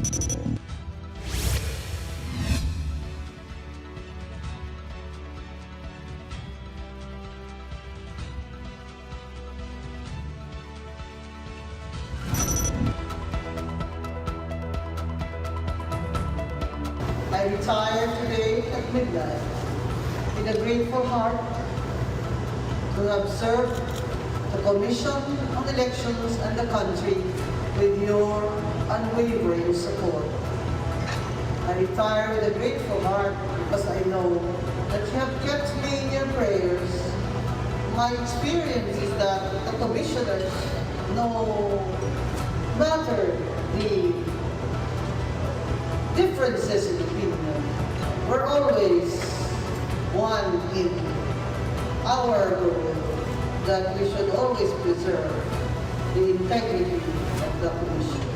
I retired today at midnight with a grateful heart to have served the Commission on Elections and the country with your unwavering support. I retire with a grateful heart because I know that you have kept me in your prayers. My experience is that the commissioners, no matter the differences in opinion, we're always one in our goal that we should always preserve the integrity of the Commission.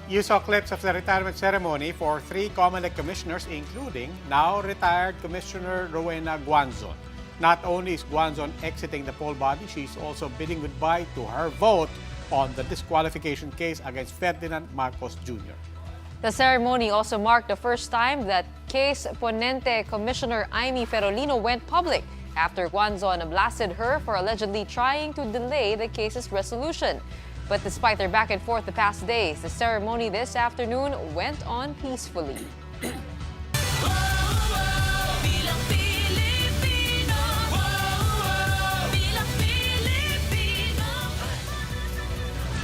You saw clips of the retirement ceremony for 3 Comelec commissioners, including now retired Commissioner Rowena Guanzon. Not only is Guanzon exiting the poll body, she's also bidding goodbye to her vote on the disqualification case against Ferdinand Marcos Jr. The ceremony also marked the first time that case Ponente Commissioner Amy Ferolino went public after Guanzon blasted her for allegedly trying to delay the case's resolution. But despite their back and forth the past days, the ceremony this afternoon went on peacefully.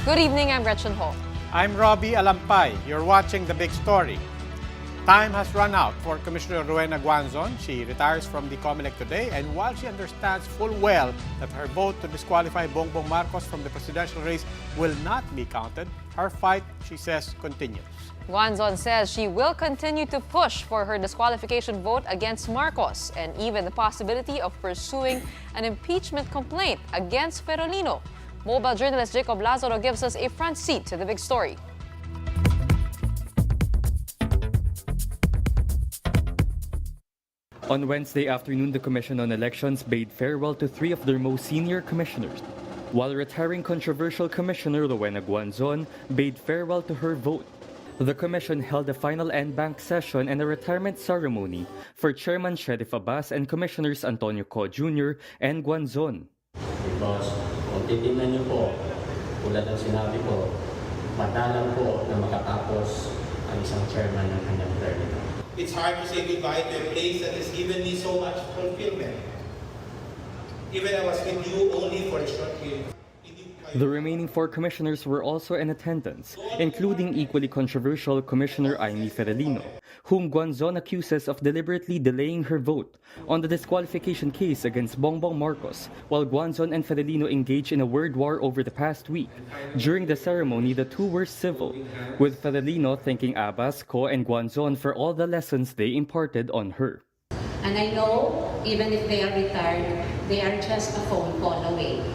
Good evening, I'm Gretchen Ho. I'm Robbie Alampay. You're watching The Big Story. Time has run out for Commissioner Rowena Guanzon. She retires from the Comelec today, and while she understands full well that her vote to disqualify Bongbong Marcos from the presidential race will not be counted, her fight, she says, continues. Guanzon says she will continue to push for her disqualification vote against Marcos and even the possibility of pursuing an impeachment complaint against Ferolino. Mobile journalist Jacob Lazaro gives us a front seat to the big story. On Wednesday afternoon, the Commission on Elections bade farewell to 3 of their most senior commissioners, while retiring controversial Commissioner Rowena Guanzon bade farewell to her vote. The Commission held a final en banc session and a retirement ceremony for Chairman Sheriff Abbas and Commissioners Antonio Co. Jr. and Guanzon. Because kung titingnan niyo po, tulad ng sinabi ko, madalang po na makatapos ang isang chairman ng kanyang term. It's hard to say goodbye to a place that has given me so much fulfillment. Even I was with you only for a short period. The remaining 4 commissioners were also in attendance, including equally controversial Commissioner Amy Ferolino, whom Guanzon accuses of deliberately delaying her vote on the disqualification case against Bongbong Marcos, while Guanzon and Ferolino engaged in a word war over the past week. During the ceremony, the 2 were civil, with Ferolino thanking Abbas, Co, and Guanzon for all the lessons they imparted on her. And I know, even if they are retired, they are just a phone call away.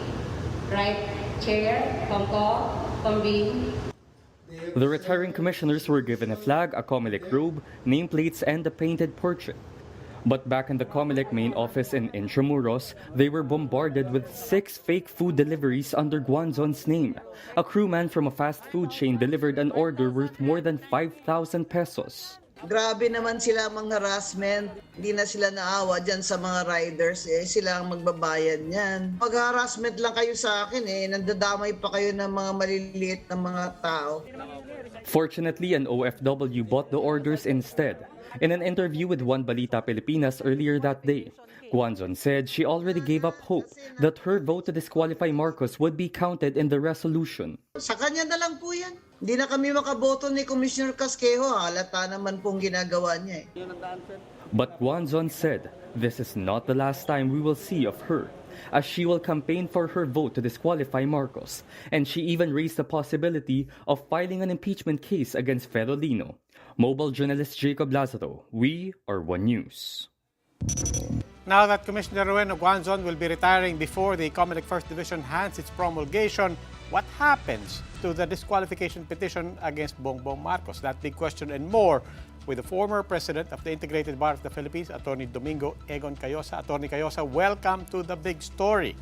Right? Chair, Pangko, Pambing. The retiring commissioners were given a flag, a Comelec robe, nameplates, and a painted portrait. But back in the Comelec main office in Intramuros, they were bombarded with 6 fake food deliveries under Guanzon's name. A crewman from a fast food chain delivered an order worth more than 5,000 pesos. Grabe naman sila mang harassment. Hindi na sila naawa dyan sa mga riders. Sila ang magbabayad niyan. Mag-harassment lang kayo sa akin nandadamay pa kayo ng mga maliliit na mga tao. Fortunately, an OFW bought the orders instead. In an interview with One Balita Pilipinas earlier that day, Guanzon said she already gave up hope that her vote to disqualify Marcos would be counted in the resolution. Sa kanya na lang po yan. Hindi na kami makaboto ni Commissioner Casquejo. Halata naman pong ginagawa niya But Guanzon said this is not the last time we will see of her, as she will campaign for her vote to disqualify Marcos, and she even raised the possibility of filing an impeachment case against Ferolino. Mobile journalist Jacob Lazaro, we are One News. Now that Commissioner Rowena Guanzon will be retiring before the Comelec First Division hands its promulgation, what happens to the disqualification petition against Bongbong Marcos? That big question and more with the former president of the Integrated Bar of the Philippines, Attorney Domingo Egon Cayosa. Attorney Cayosa, welcome to The Big Story.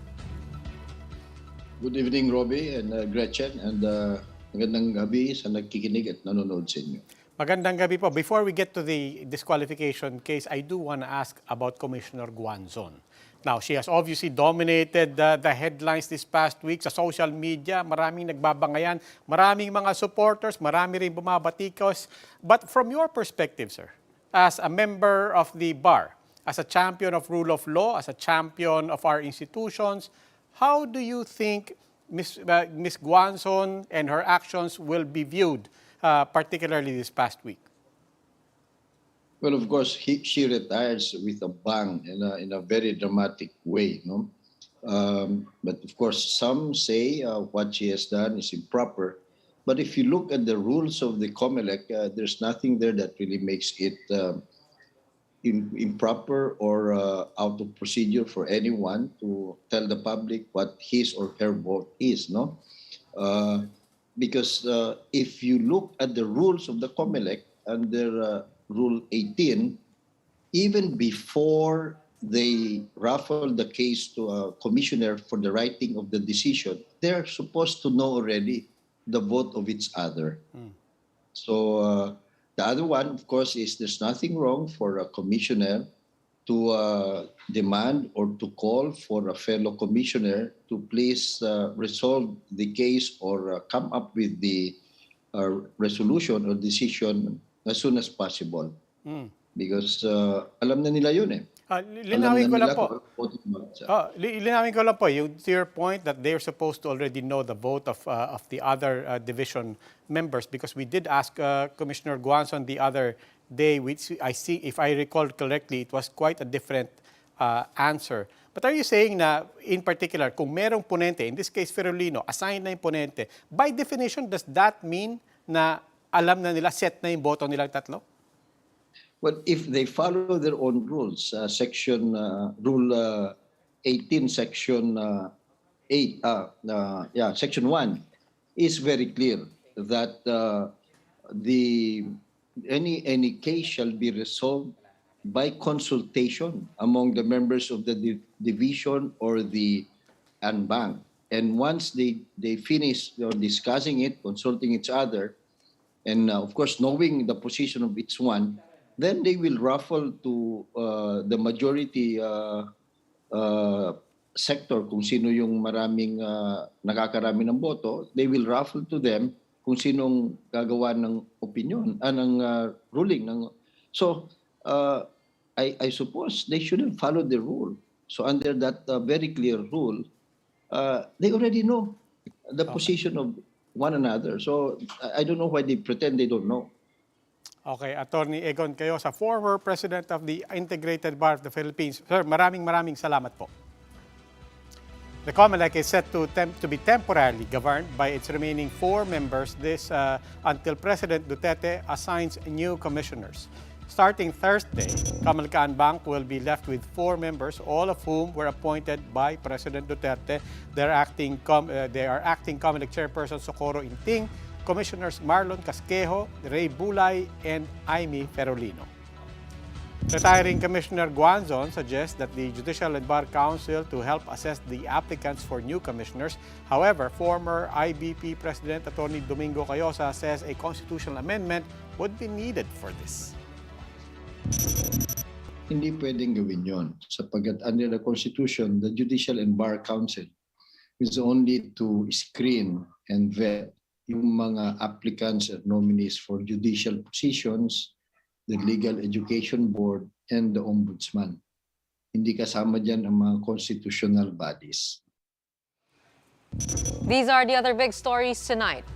Good evening, Robbie and Gretchen, and Magandang gabi sa nagkikinig at nanonood sa inyo. Magandang gabi po. Before we get to the disqualification case, I do want to ask about Commissioner Guanzon. Now, she has obviously dominated the headlines this past week sa social media. Maraming nagbabangayan, maraming mga supporters, marami rin bumabatikos. But from your perspective, sir, as a member of the bar, as a champion of rule of law, as a champion of our institutions, how do you think Ms. Guanzon and her actions will be viewed, particularly this past week? Well, of course, she retires with a bang in a very dramatic way, no? But of course, some say what she has done is improper. But if you look at the rules of the Comelec, there's nothing there that really makes it improper or out of procedure for anyone to tell the public what his or her vote is, no? Because if you look at the rules of the Comelec under Rule 18, even before they raffle the case to a commissioner for the writing of the decision, they're supposed to know already the vote of each other. So the other one, of course, is there's nothing wrong for a commissioner to demand or to call for a fellow commissioner to please resolve the case or come up with the resolution or decision as soon as possible. Because alam na nila yun eh. Linawin ko lang po. Linawin ko lang po, to your point that they're supposed to already know the vote of the other division members, because we did ask Commissioner Guanzon the other day, which I see, if I recall correctly, it was quite a different answer. But are you saying na, in particular, kung merong ponente, in this case Ferolino, assigned na yung ponente, by definition, does that mean na alam na nila, set na yung boto nilang tatlo? Well, if they follow their own rules, Rule 18, Section 8, Section 1 is very clear that any case shall be resolved by consultation among the members of the division or the bank. And once they finish discussing it, consulting each other, and of course knowing the position of each one, then they will raffle to the majority sector kung sino yung maraming nakakarami ng boto. They will raffle to them kung sinong gagawa ng opinion, ng ruling. So I suppose they shouldn't follow the rule. So under that very clear rule, they already know the position of one another. So I don't know why they pretend they don't know. Okay, Attorney Egon Cayosa, former President of the Integrated Bar of the Philippines. Sir, maraming salamat po. The Comelec is set to be temporarily governed by its remaining 4 members until President Duterte assigns new commissioners. Starting Thursday, Comelec Bank will be left with 4 members, all of whom were appointed by President Duterte. They are acting Comelec Chairperson Socorro Inting, Commissioners Marlon Casquejo, Ray Bulay, and Aimee Ferolino. Retiring Commissioner Guanzon suggests that the Judicial and Bar Council to help assess the applicants for new commissioners. However, former IBP President Attorney Domingo Cayosa says a constitutional amendment would be needed for this. Hindi pwedeng gawin yon sapagkat under the Constitution, the Judicial and Bar Council is only to screen and vet yung mga applicants and nominees for judicial positions, the Legal Education Board, and the Ombudsman. Hindi kasama dyan ang mga constitutional bodies. These are the other big stories tonight.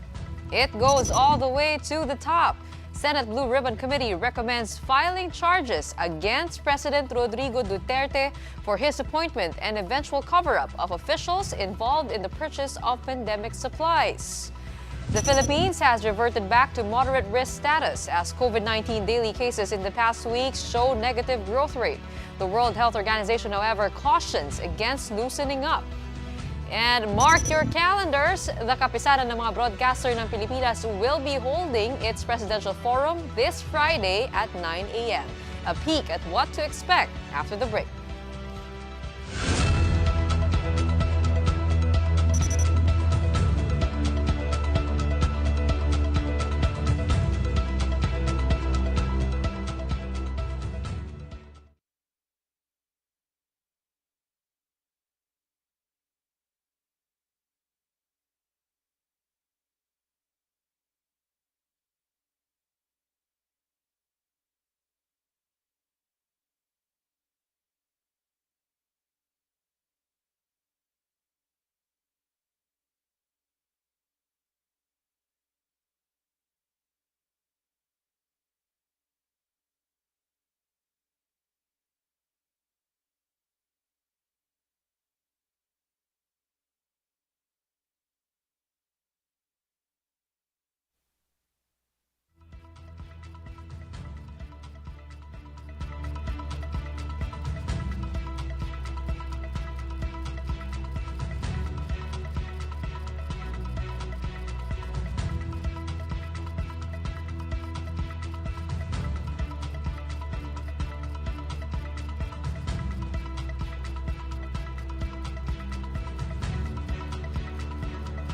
It goes all the way to the top. Senate Blue Ribbon Committee recommends filing charges against President Rodrigo Duterte for his appointment and eventual cover-up of officials involved in the purchase of pandemic supplies. The Philippines has reverted back to moderate risk status as COVID-19 daily cases in the past weeks show negative growth rate. The World Health Organization, however, cautions against loosening up. And mark your calendars, the kapisanan ng mga broadcaster ng Pilipinas will be holding its presidential forum this Friday at 9 a.m. A peek at what to expect after the break.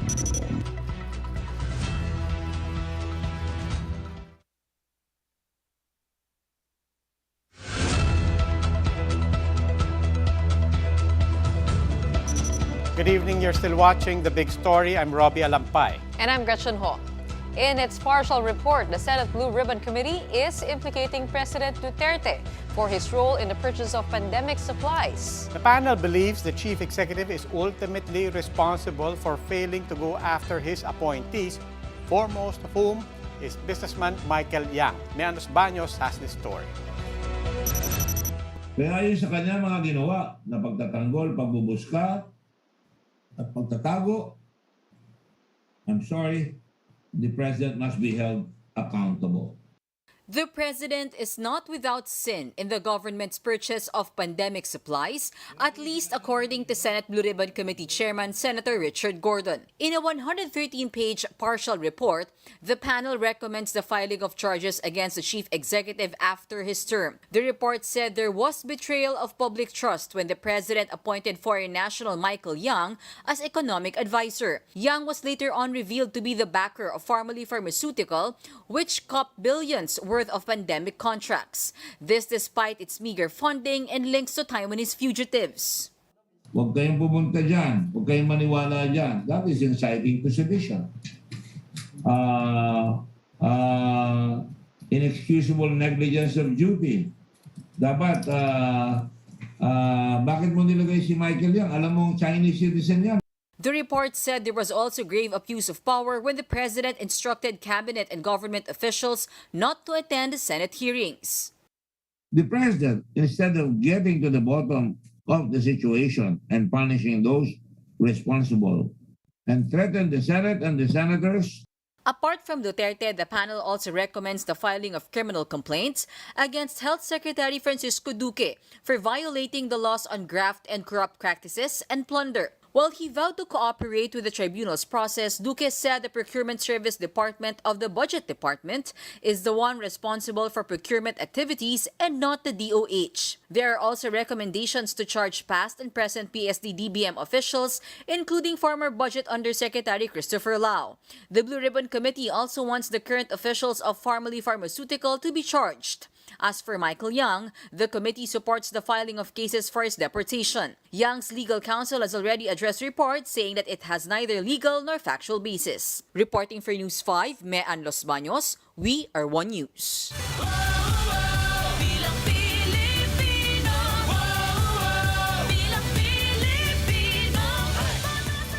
Good evening. You're still watching The Big Story. I'm Robbie Alampay. And I'm Gretchen Ho. In its partial report, the Senate Blue Ribbon Committee is implicating President Duterte for his role in the purchase of pandemic supplies. The panel believes the chief executive is ultimately responsible for failing to go after his appointees, foremost of whom is businessman Michael Yang. Meanos Baños has this story. Kaya ayon sa kanya mga ginawa na pagtatanggol, pagbubuska, at pagtatago, I'm sorry, the president must be held accountable. The president is not without sin in the government's purchase of pandemic supplies, at least according to Senate Blue Ribbon Committee Chairman Senator Richard Gordon. In a 113-page partial report, the panel recommends the filing of charges against the chief executive after his term. The report said there was betrayal of public trust when the president appointed foreign national Michael Yang as economic advisor. Yang was later on revealed to be the backer of Pharmally Pharmaceutical, which copped billions worth of pandemic contracts. This despite its meager funding and links to Taiwanese fugitives. Huwag kayong pumunta dyan. Huwag kayong maniwala dyan. That is inciting to sedition. Inexcusable negligence of duty. Dapat, bakit mo nilagay si Michael Yang? Alam mong Chinese citizen yan. The report said there was also grave abuse of power when the president instructed cabinet and government officials not to attend the Senate hearings. The president, instead of getting to the bottom of the situation and punishing those responsible, and threatened the Senate and the senators. Apart from Duterte, the panel also recommends the filing of criminal complaints against Health Secretary Francisco Duque for violating the laws on graft and corrupt practices and plunder. While he vowed to cooperate with the tribunal's process, Duque said the Procurement Service Department of the Budget Department is the one responsible for procurement activities and not the DOH. There are also recommendations to charge past and present PSD-DBM officials, including former Budget Undersecretary Christopher Lau. The Blue Ribbon Committee also wants the current officials of Pharmally Pharmaceutical to be charged. As for Michael Yang, the committee supports the filing of cases for his deportation. Yang's legal counsel has already addressed reports saying that it has neither legal nor factual basis. Reporting for News 5, Mean Los Baños, we are One News.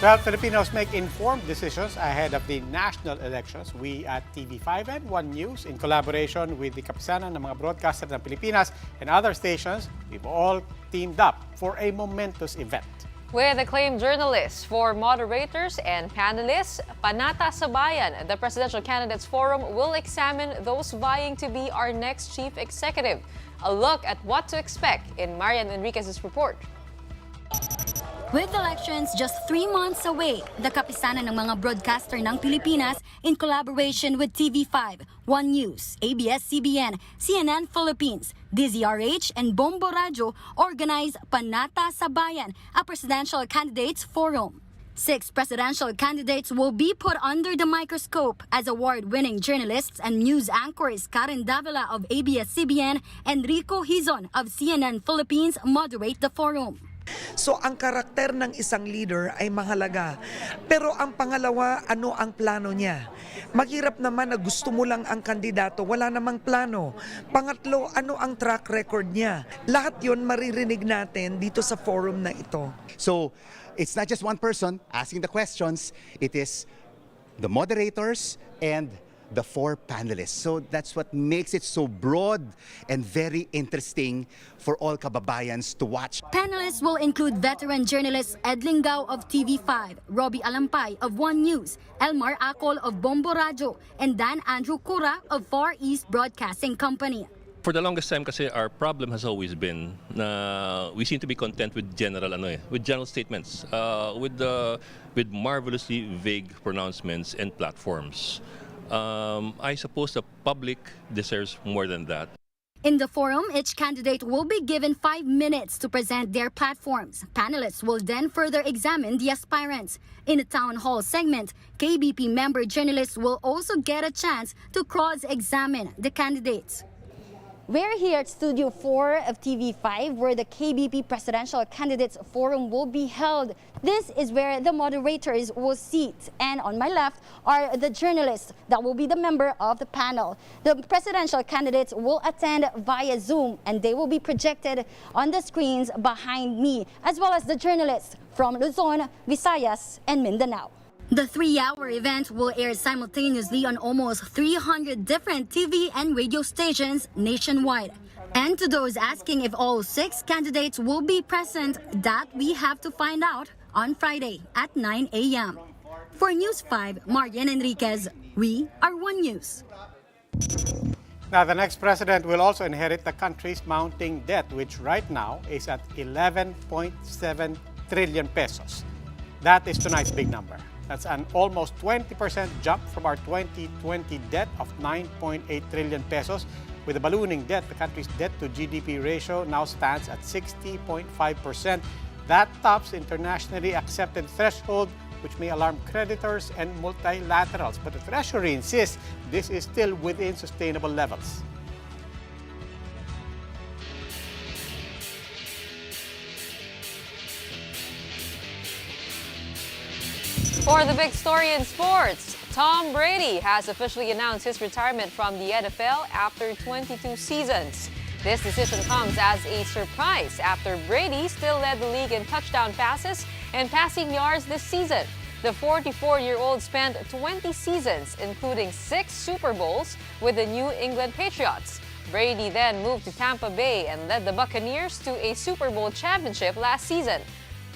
Well, Filipinos make informed decisions ahead of the national elections. We at TV5 and One News, in collaboration with the Kapisanan ng mga broadcaster ng Pilipinas and other stations, we've all teamed up for a momentous event. With acclaimed journalists, for moderators and panelists, Panata sa Bayan, the Presidential Candidates Forum will examine those vying to be our next chief executive. A look at what to expect in Marian Enriquez's report. With elections just 3 months away, the Kapisanan ng mga broadcaster ng Pilipinas in collaboration with TV5, One News, ABS-CBN, CNN Philippines, DZRH, and Bombo Radio organized Panata sa Bayan, a presidential candidates forum. 6 presidential candidates will be put under the microscope as award-winning journalists and news anchors Karen Davila of ABS-CBN and Rico Hizon of CNN Philippines moderate the forum. So ang karakter ng isang leader ay mahalaga. Pero ang pangalawa, ano ang plano niya? Maghirap naman na gusto mo lang ang kandidato, wala namang plano. Pangatlo, ano ang track record niya? Lahat yon maririnig natin dito sa forum na ito. So it's not just one person asking the questions, it is the moderators and the 4 panelists. So that's what makes it so broad and very interesting for all kababayans to watch. Panelists will include veteran journalists Ed Lingao of TV5, Robbie Alampay of One News, Elmar Acol of Bombo Radio, and Dan Andrew Cura of Far East Broadcasting Company. For the longest time kasi our problem has always been na we seem to be content with general statements, with marvelously vague pronouncements and platforms. I suppose the public deserves more than that. In the forum, each candidate will be given 5 minutes to present their platforms. Panelists will then further examine the aspirants. In the town hall segment, KBP member journalists will also get a chance to cross-examine the candidates. We're here at Studio 4 of TV5 where the KBP Presidential Candidates Forum will be held. This is where the moderators will sit, and on my left are the journalists that will be the member of the panel. The presidential candidates will attend via Zoom and they will be projected on the screens behind me, as well as the journalists from Luzon, Visayas, and Mindanao. The 3-hour event will air simultaneously on almost 300 different TV and radio stations nationwide. And to those asking if all 6 candidates will be present, that we have to find out on Friday at 9 a.m. For News 5, Marian Enriquez, we are One News. Now, the next president will also inherit the country's mounting debt, which right now is at 11.7 trillion pesos. That is tonight's big number. That's an almost 20% jump from our 2020 debt of 9.8 trillion pesos. With the ballooning debt, the country's debt to GDP ratio now stands at 60.5%. That tops internationally accepted threshold, which may alarm creditors and multilaterals. But the Treasury insists this is still within sustainable levels. For the big story in sports, Tom Brady has officially announced his retirement from the NFL after 22 seasons. This decision comes as a surprise after Brady still led the league in touchdown passes and passing yards this season. The 44-year-old spent 20 seasons, including 6 Super Bowls with the New England Patriots. Brady then moved to Tampa Bay and led the Buccaneers to a Super Bowl championship last season.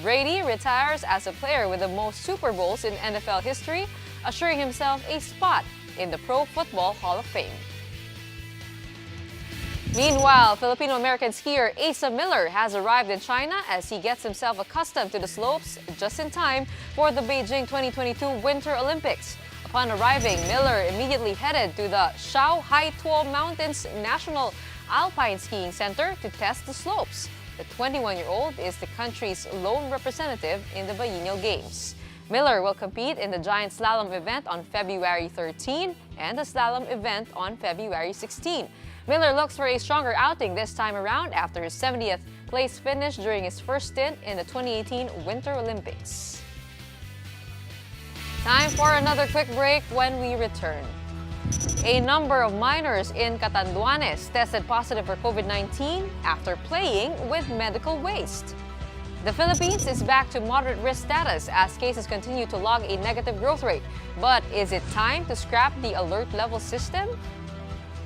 Brady retires as a player with the most Super Bowls in NFL history, assuring himself a spot in the Pro Football Hall of Fame. Meanwhile, Filipino-American skier Asa Miller has arrived in China as he gets himself accustomed to the slopes just in time for the Beijing 2022 Winter Olympics. Upon arriving, Miller immediately headed to the Shao Haituo Mountains National Alpine Skiing Center to test the slopes. The 21-year-old is the country's lone representative in the Biennial Games. Miller will compete in the giant slalom event on February 13 and the slalom event on February 16. Miller looks for a stronger outing this time around after his 70th place finish during his first stint in the 2018 Winter Olympics. Time for another quick break. When we return, a number of minors in Catanduanes tested positive for COVID-19 after playing with medical waste. The Philippines is back to moderate risk status as cases continue to log a negative growth rate. But is it time to scrap the alert level system?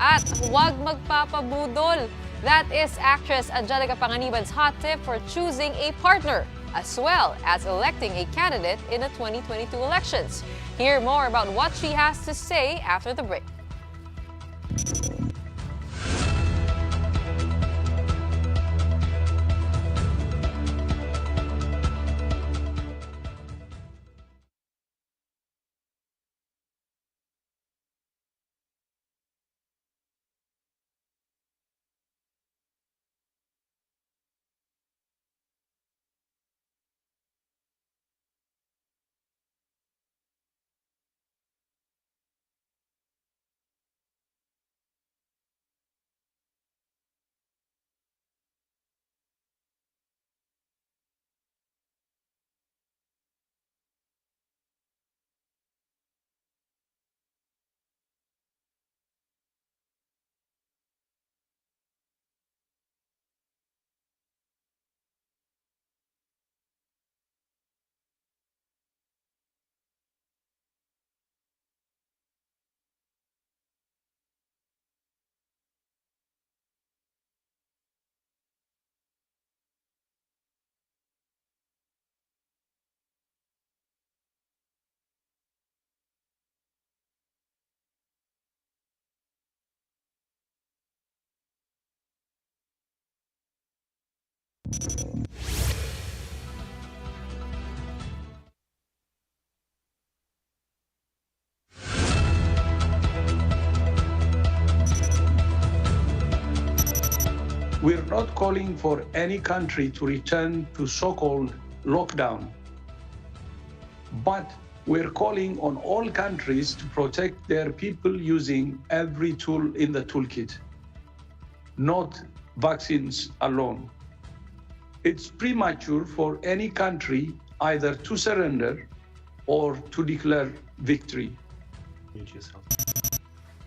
At huwag magpapabudol. That is actress Angelica Panganiban's hot tip for choosing a partner, as well as electing a candidate in the 2022 elections. Hear more about what she has to say after the break. We're not calling for any country to return to so-called lockdown, but we're calling on all countries to protect their people using every tool in the toolkit, not vaccines alone. It's premature for any country either to surrender or to declare victory.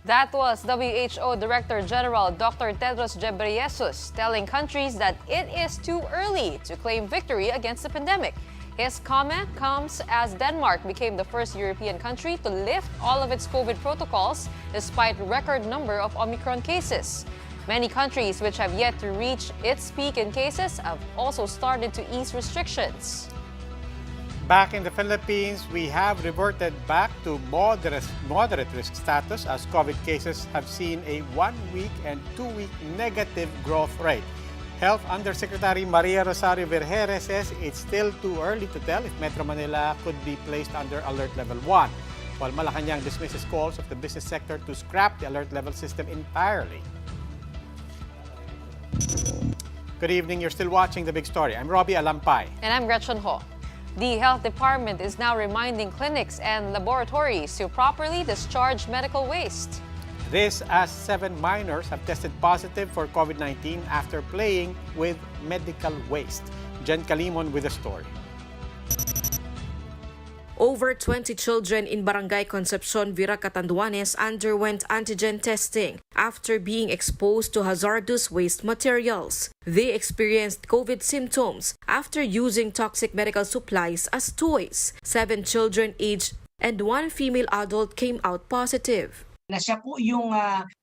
That was WHO Director General Dr. Tedros Ghebreyesus telling countries that it is too early to claim victory against the pandemic. His comment comes as Denmark became the first European country to lift all of its COVID protocols despite record number of Omicron cases. Many countries which have yet to reach its peak in cases have also started to ease restrictions. Back in the Philippines, we have reverted back to moderate risk status as COVID cases have seen a 1-week and 2-week negative growth rate. Health Undersecretary Maria Rosario Vergere says it's still too early to tell if Metro Manila could be placed under Alert Level 1, while Malacanang dismisses calls of the business sector to scrap the alert level system entirely. Good evening, you're still watching The Big Story. I'm Robbie Alampay. And I'm Gretchen Ho. The Health Department is now reminding clinics and laboratories to properly discharge medical waste. This as 7 minors have tested positive for COVID-19 after playing with medical waste. Jen Calimon with the story. Over 20 children in Barangay Concepcion, Vira, Catanduanes underwent antigen testing after being exposed to hazardous waste materials. They experienced COVID symptoms after using toxic medical supplies as toys. 7 children aged and 1 female adult came out positive. Na siya po yung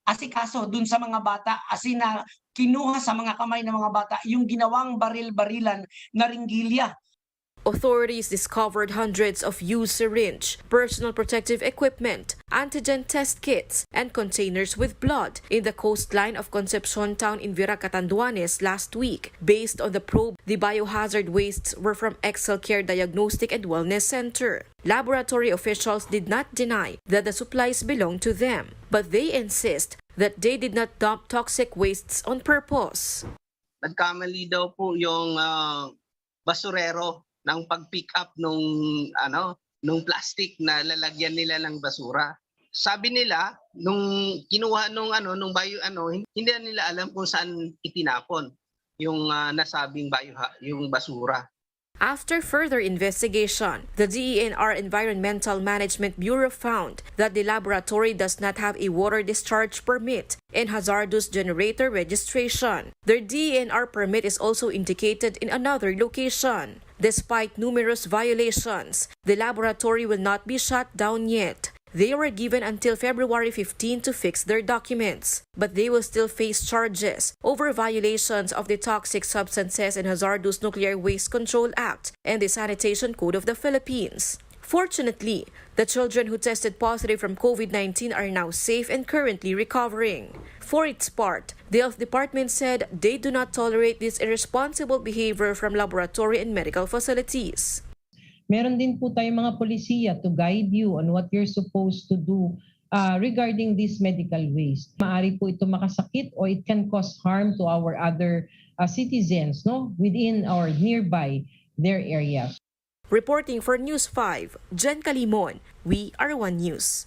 asikaso dun sa mga bata, asin na kinuha sa mga kamay ng mga bata yung ginawang baril-barilan na ringgilya. Authorities discovered hundreds of used syringe, personal protective equipment, antigen test kits, and containers with blood in the coastline of Concepcion town in Vira, Catanduanes last week. Based on the probe, the biohazard wastes were from Excel Care Diagnostic and Wellness Center. Laboratory officials did not deny that the supplies belonged to them, but they insist that they did not dump toxic wastes on purpose. Nagkamali daw po yung basurero ng pag-pick up nung plastic na lalagyan nila ng basura. Sabi nila nung kinuha nung hindi nila alam kung saan itinapon yung nasabing yung basura. After further investigation, the DENR Environmental Management Bureau found that the laboratory does not have a water discharge permit and hazardous generator registration. Their DENR permit is also indicated in another location. Despite numerous violations, the laboratory will not be shut down yet. They were given until February 15 to fix their documents, but they will still face charges over violations of the Toxic Substances and Hazardous Nuclear Waste Control Act and the Sanitation Code of the Philippines. Fortunately, the children who tested positive from COVID-19 are now safe and currently recovering. For its part, the Health Department said they do not tolerate this irresponsible behavior from laboratory and medical facilities. Meron din po tayong mga polisiya to guide you on what you're supposed to do regarding this medical waste. Maaari po ito makasakit or it can cause harm to our other citizens within or nearby their areas. Reporting for News 5, Jen Calimon, We Are One News.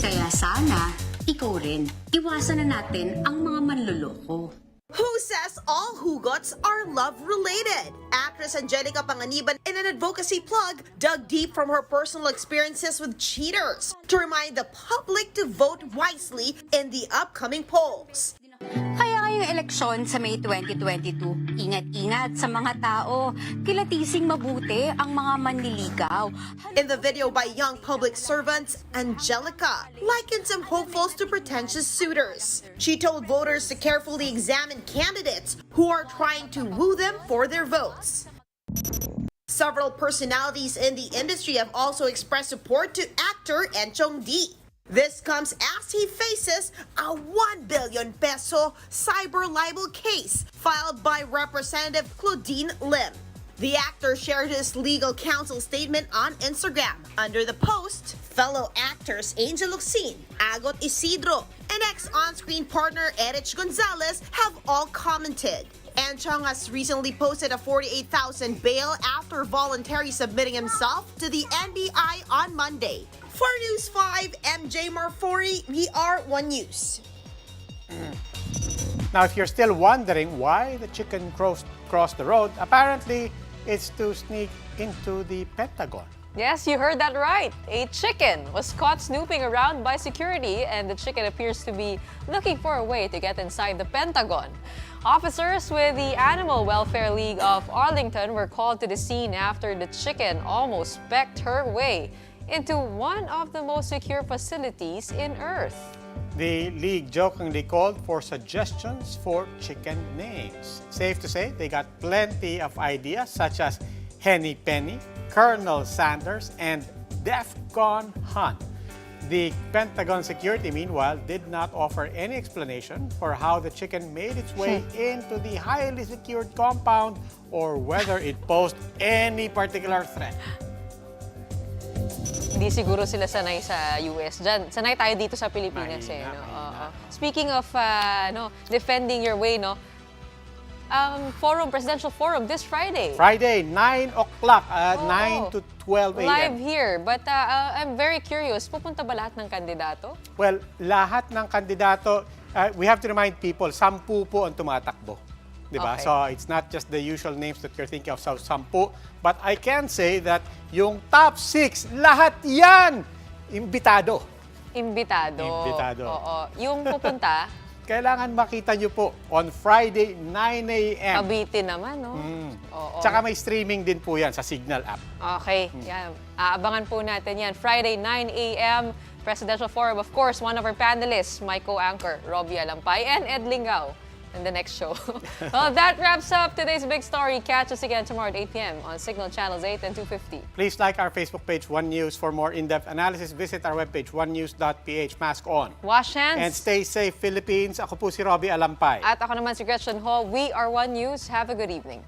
Kaya sana, ikaw rin, iwasan na natin ang mga manloloko. Who says all hugots are love-related? Actress Angelica Panganiban, in an advocacy plug, dug deep from her personal experiences with cheaters to remind the public to vote wisely in the upcoming polls. Kaya ngayong eleksyon sa May 2022, ingat-ingat sa mga tao, kilatising mabuti ang mga manliligaw. In the video by young public servants, Angelica likened some hopefuls to pretentious suitors. She told voters to carefully examine candidates who are trying to woo them for their votes. Several personalities in the industry have also expressed support to actor Enchong D. This comes as he faces a 1 billion peso cyber libel case filed by Representative Claudine Lim. The actor shared his legal counsel statement on Instagram. Under the post, Fellow actors Angel Locsin, Agot Isidro, and ex-on-screen partner Erich Gonzalez have all commented. Anchong has recently posted a 48,000 bail after voluntarily submitting himself to the NBI on Monday. For News 5, MJ Marfori, VR1 News. Now, if you're still wondering why the chicken crossed the road, apparently it's to sneak into the Pentagon. Yes, you heard that right. A chicken was caught snooping around by security, and the chicken appears to be looking for a way to get inside the Pentagon. Officers with the Animal Welfare League of Arlington were called to the scene after the chicken almost pecked her way into one of the most secure facilities in Earth. The league jokingly called for suggestions for chicken names. Safe to say, they got plenty of ideas such as Henny Penny, Colonel Sanders, and DEFCON Hunt. The Pentagon security, meanwhile, did not offer any explanation for how the chicken made its way into the highly secured compound or whether it posed any particular threat. Hindi siguro sila sanay sa US. Diyan, sanay tayo dito sa Pilipinas. Speaking of defending your way, presidential forum this Friday. Friday, 9 o'clock, 9 to 12 a.m. Live here. But I'm very curious, pupunta ba lahat ng kandidato? Well, lahat ng kandidato, we have to remind people, 10 po ang tumatakbo. Diba? Okay. So it's not just the usual names that you're thinking of, so 10. But I can say that yung top 6, lahat yan, imbitado. Imbitado. Oo. Yung pupunta, kailangan makita nyo po on Friday, 9 a.m. Cavite naman, no? Oo. Tsaka may streaming din po yan sa Signal app. Okay. Yan. Aabangan po natin yan. Friday, 9 a.m. Presidential Forum. Of course, one of our panelists, my co-anchor, Robbie Alampay, and Ed Lingao in the next show. Well, that wraps up today's big story. Catch us again tomorrow at 8 p.m. on Signal Channels 8 and 250. Please like our Facebook page, One News. For more in-depth analysis, visit our webpage, onenews.ph. Mask on. Wash hands. And stay safe, Philippines. Ako po si Robbie Alampay. At ako naman si Gretchen Hall. We are One News. Have a good evening.